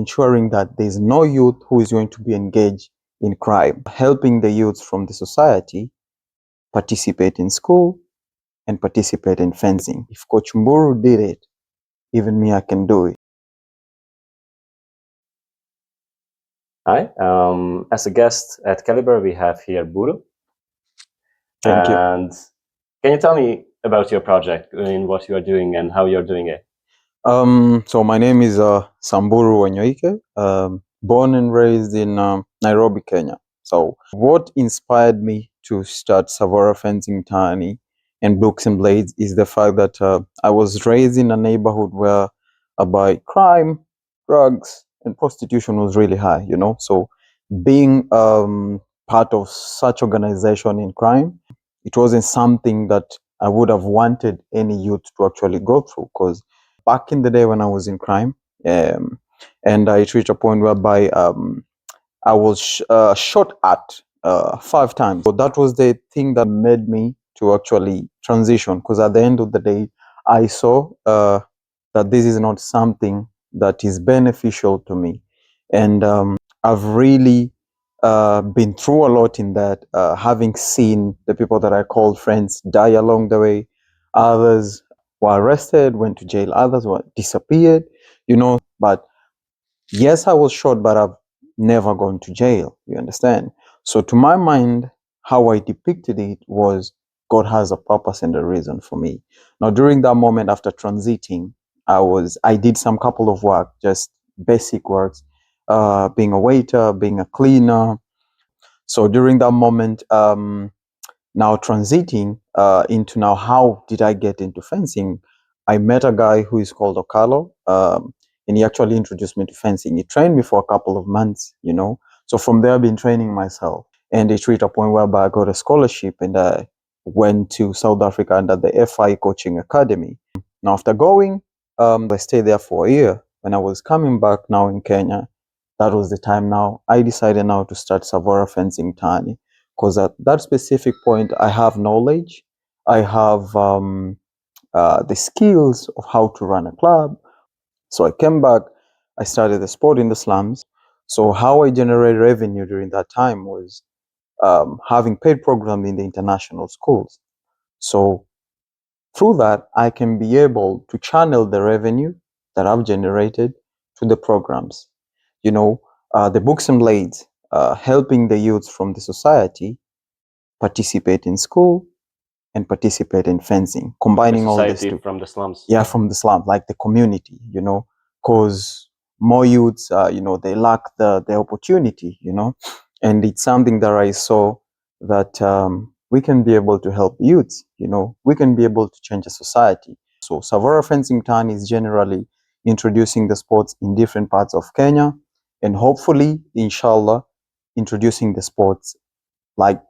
ensuring that there's no youth who is going to be engaged in crime, helping the youths from the society participate in school and participate in fencing. If Coach Mburu did it, even me, I can do it. Hi, as a guest at Caliber, we have here Mburu. Thank you. And can you tell me about your project and what you are doing and how you're doing it? So my name is Mburu Wanyoike, born and raised in Nairobi, Kenya. So what inspired me to start Tsavora Fencing Mtaani and Books and Blades is the fact that I was raised in a neighborhood where by crime, drugs, and prostitution was really high, you know. So being part of such organization in crime, it wasn't something that I would have wanted any youth to actually go through, because back in the day when I was in crime, and I reached a point whereby I was shot at 5 times. So that was the thing that made me to actually transition, because at the end of the day, I saw that this is not something that is beneficial to me. And I've really been through a lot in that, having seen the people that I called friends die along the way. Others were arrested, went to jail, others were disappeared, you know. But yes, I was shot, but I've never gone to jail, you understand? So to my mind, how I depicted it was God has a purpose and a reason for me. Now, during that moment after transiting, I did some couple of work, just basic works, being a waiter, being a cleaner. So during that moment, now transiting into now, how did I get into fencing? I met a guy who is called Okalo, and he actually introduced me to fencing. He trained me for a couple of months, you know. So from there, I've been training myself, and it reached a point whereby I got a scholarship, and I went to South Africa under the FI Coaching Academy. Now, after going, I stayed there for a year. When I was coming back now in Kenya, that was the time now I decided now to start Tsavora Fencing Mtaani, because at that specific point I have knowledge, I have the skills of how to run a club. So I came back, I started the sport in the slums. So how I generated revenue during that time was having paid programs in the international schools. So through that, I can be able to channel the revenue that I've generated to the programs. You know, the Books and Blades, helping the youths from the society participate in school and participate in fencing, combining all this Society from the slums. Yeah, from the slum, like the community, you know, because more youths, you know, they lack the opportunity, you know, and it's something that I saw that we can be able to help youths, you know, we can be able to change a society. So Tsavora Fencing Town is generally introducing the sports in different parts of Kenya, and hopefully, inshallah, introducing the sports like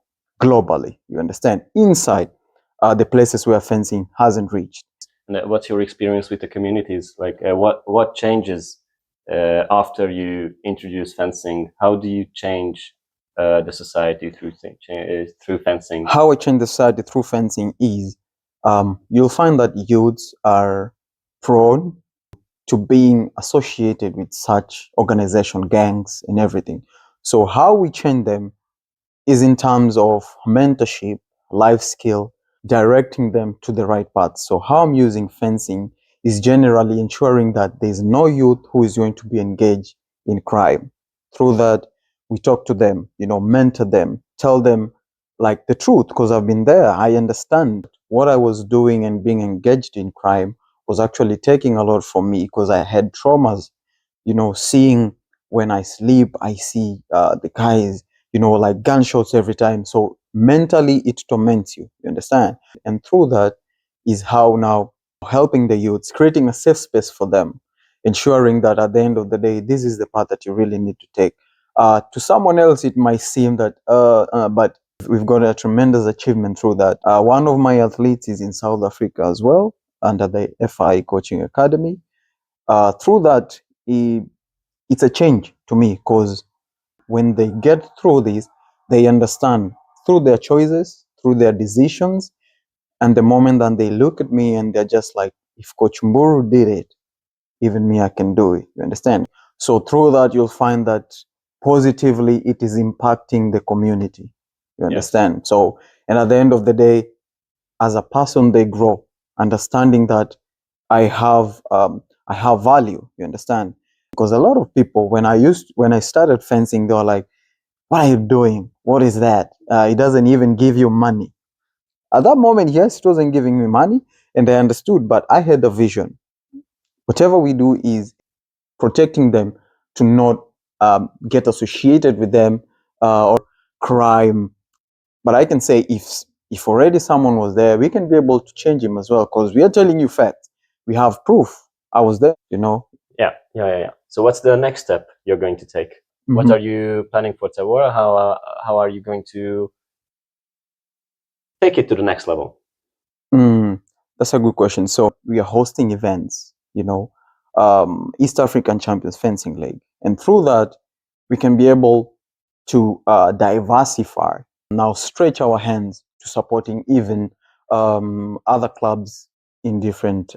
globally, you understand, inside the places where fencing hasn't reached. And what's your experience with the communities? Like, what changes after you introduce fencing? How do you change the society through fencing? How I change the society through fencing is you'll find that youths are prone to being associated with such organization, gangs, and everything. So how we change them is in terms of mentorship, life skill, directing them to the right path. So how I'm using fencing is generally ensuring that there's no youth who is going to be engaged in crime. Through that, we talk to them, you know, mentor them, tell them like the truth, because I've been there. I understand what I was doing, and being engaged in crime was actually taking a lot from me, because I had traumas, you know, seeing when I sleep, I see the guys, you know, like gunshots every time. So mentally, it torments you, you understand? And through that is how now helping the youths, creating a safe space for them, ensuring that at the end of the day, this is the path that you really need to take. To someone else, it might seem that, but we've got a tremendous achievement through that. One of my athletes is in South Africa as well, under the FI Coaching Academy. Through that, it's a change to me, because when they get through this, they understand through their choices, through their decisions, and the moment that they look at me and they're just like, if Coach Mburu did it, even me, I can do it. You understand? So through that, you'll find that positively it is impacting the community. You understand? Yes. So, and at the end of the day, as a person, they grow, understanding that I have value. You understand? Because a lot of people, when I started fencing, they were like, "What are you doing? What is that? It doesn't even give you money." At that moment, yes, it wasn't giving me money, and I understood, but I had a vision. Whatever we do is protecting them to not get associated with them or crime. But I can say if already someone was there, we can be able to change him as well, because we are telling you facts. We have proof. I was there, you know. Yeah. So what's the next step you're going to take? What are you planning for Tsavora? How are you going to take it to the next level? That's a good question. So we are hosting events, East African Champions Fencing League, and through that we can be able to diversify, now stretch our hands to supporting even other clubs in different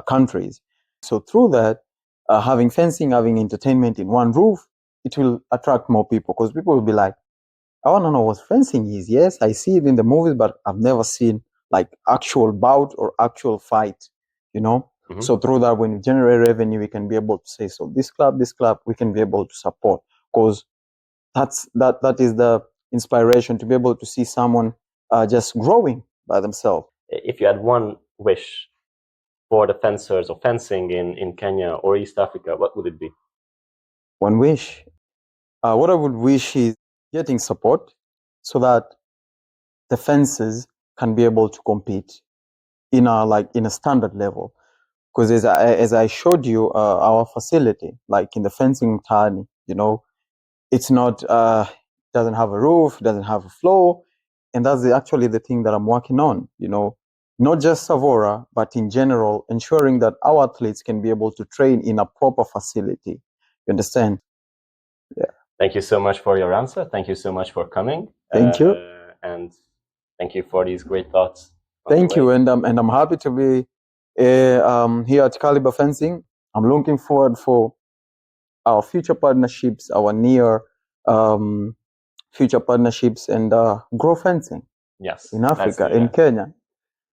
countries. So through that, having fencing, having entertainment in one roof, it will attract more people, because people will be like, I want to know what fencing is. Yes, I see it in the movies, but I've never seen like actual bout or actual fight, you know? So through that, when we generate revenue, we can be able to say, so this club, we can be able to support, because that is the inspiration, to be able to see someone just growing by themselves. If you had one wish for the fencers or fencing in Kenya or East Africa, what would it be? One wish. What I would wish is getting support, so that the fencers can be able to compete in a standard level. Because as I showed you, our facility, like in the Fencing Mtaani, it's not doesn't have a roof, doesn't have a floor, and that's actually the thing that I'm working on. Not just Savora, but in general, ensuring that our athletes can be able to train in a proper facility. You understand? Yeah. Thank you so much for your answer. Thank you so much for coming. Thank you. And thank you for these great thoughts. Thank you, and I'm happy to be here at Caliber Fencing. I'm looking forward for our future partnerships, our near future partnerships, and grow fencing Yes, in Africa, in Kenya.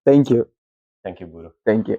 Thank you. Thank you, Mburu. Thank you.